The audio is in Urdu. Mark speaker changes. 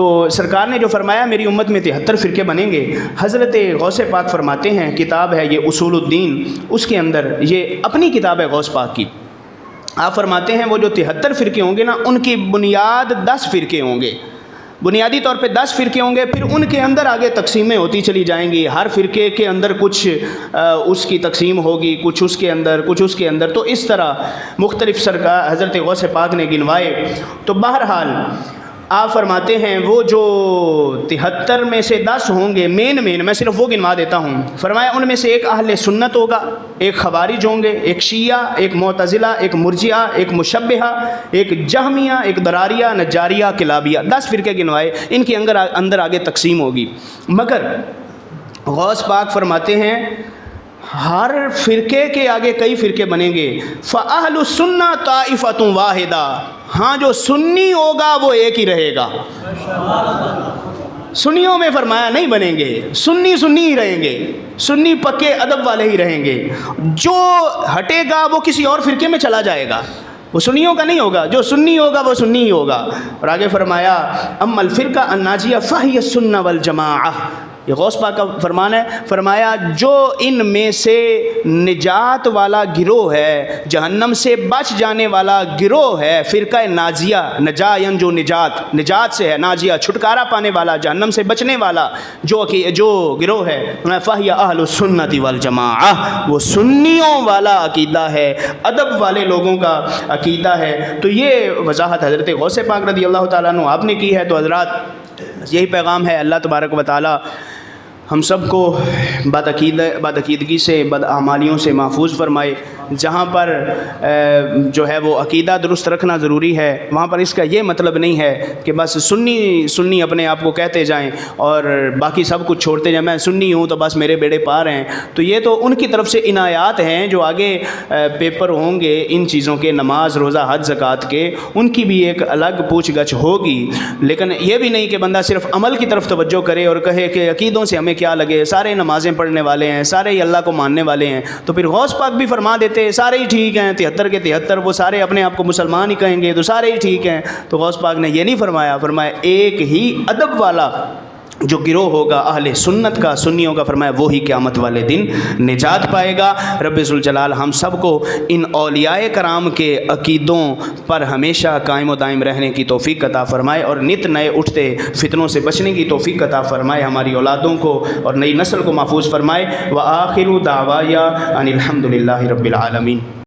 Speaker 1: تو سرکار نے جو فرمایا میری امت میں 73 فرقے بنیں گے، حضرت غوث پاک فرماتے ہیں، کتاب ہے یہ اصول الدین، اس کے اندر یہ اپنی کتاب ہے غوث پاک کی، آپ فرماتے ہیں وہ جو 73 فرقے ہوں گے نا، ان کی بنیاد 10 فرقے ہوں گے، بنیادی طور پہ 10 فرقے ہوں گے، پھر ان کے اندر آگے تقسیمیں ہوتی چلی جائیں گی، ہر فرقے کے اندر کچھ اس کی تقسیم ہوگی، کچھ اس کے اندر، کچھ اس کے اندر، تو اس طرح مختلف سرکار حضرت غوث پاک نے گنوائے۔ تو بہرحال آپ فرماتے ہیں وہ جو 73 میں سے 10 ہوں گے مین میں صرف وہ گنوا دیتا ہوں، فرمایا ان میں سے ایک اہل سنت ہوگا، ایک خوارج ہوں گے، ایک شیعہ، ایک معتزلہ، ایک مرجئہ، ایک مشبہہ، ایک جہمیہ، ایک دراریہ، نجاریہ، کلابیہ، 10 فرقے گنوائے، ان کے اندر آگے تقسیم ہوگی۔ مگر غوث پاک فرماتے ہیں ہر فرقے کے آگے کئی فرقے بنیں گے، فَأَهْلُ السُّنَّةِ طَائِفَةٌ وَاحِدَةٌ، ہاں جو سنی ہوگا وہ ایک ہی رہے گا۔ سنیوں میں فرمایا نہیں بنیں گے، سنی ہی رہیں گے، سنی پکے ادب والے ہی رہیں گے، جو ہٹے گا وہ کسی اور فرقے میں چلا جائے گا، وہ سنیوں کا نہیں ہوگا، جو سنی ہوگا وہ سنی ہی ہوگا۔ اور آگے فرمایا اما الفرقہ الناجیہ فہی السنہ والجماعہ، یہ غوث پاک کا فرمان ہے، فرمایا جو ان میں سے نجات والا گروہ ہے، جہنم سے بچ جانے والا گروہ ہے، فرقہ ناجیہ، نجائن جو نجات سے ہے، ناجیہ چھٹکارا پانے والا، جہنم سے بچنے والا جو گروہ ہے، فہی اہل السنۃ والجماعہ، وہ سنیوں والا عقیدہ ہے، ادب والے لوگوں کا عقیدہ ہے۔ تو یہ وضاحت حضرت غوث پاک رضی اللہ تعالیٰ عنہ آپ نے کی ہے۔ تو حضرات یہی پیغام ہے، اللہ تبارک و تعالیٰ ہم سب کو بدعقیدگی سے، بدعمالیوں سے محفوظ فرمائے۔ جہاں پر جو ہے وہ عقیدہ درست رکھنا ضروری ہے، وہاں پر اس کا یہ مطلب نہیں ہے کہ بس سنی اپنے آپ کو کہتے جائیں اور باقی سب کچھ چھوڑتے جائیں، میں سنی ہوں تو بس میرے بیڑے پار ہیں۔ تو یہ تو ان کی طرف سے عنایات ہیں، جو آگے پیپر ہوں گے ان چیزوں کے، نماز، روزہ، حج، زکوٰۃ کے، ان کی بھی ایک الگ پوچھ گچھ ہوگی۔ لیکن یہ بھی نہیں کہ بندہ صرف عمل کی طرف توجہ کرے اور کہے کہ عقیدوں سے ہمیں کیا لگے، سارے نمازیں پڑھنے والے ہیں، سارے ہی اللہ کو ماننے والے ہیں۔ تو پھر غوث پاک بھی فرما دیتے سارے ہی ٹھیک ہیں، 73 کے 73 وہ سارے اپنے آپ کو مسلمان ہی کہیں گے تو سارے ہی ٹھیک ہیں۔ تو غوث پاک نے یہ نہیں فرمایا، فرمایا ایک ہی ادب والا جو گروہ ہوگا اہل سنت کا، سنیوں کا، فرمایا وہی قیامت والے دن نجات پائے گا۔ رب ذوالجلال ہم سب کو ان اولیاء کرام کے عقیدوں پر ہمیشہ قائم و دائم رہنے کی توفیق عطا فرمائے، اور نت نئے اٹھتے فتنوں سے بچنے کی توفیق عطا فرمائے، ہماری اولادوں کو اور نئی نسل کو محفوظ فرمائے۔ وآخر دعوایا ان الحمد للہ رب العالمین۔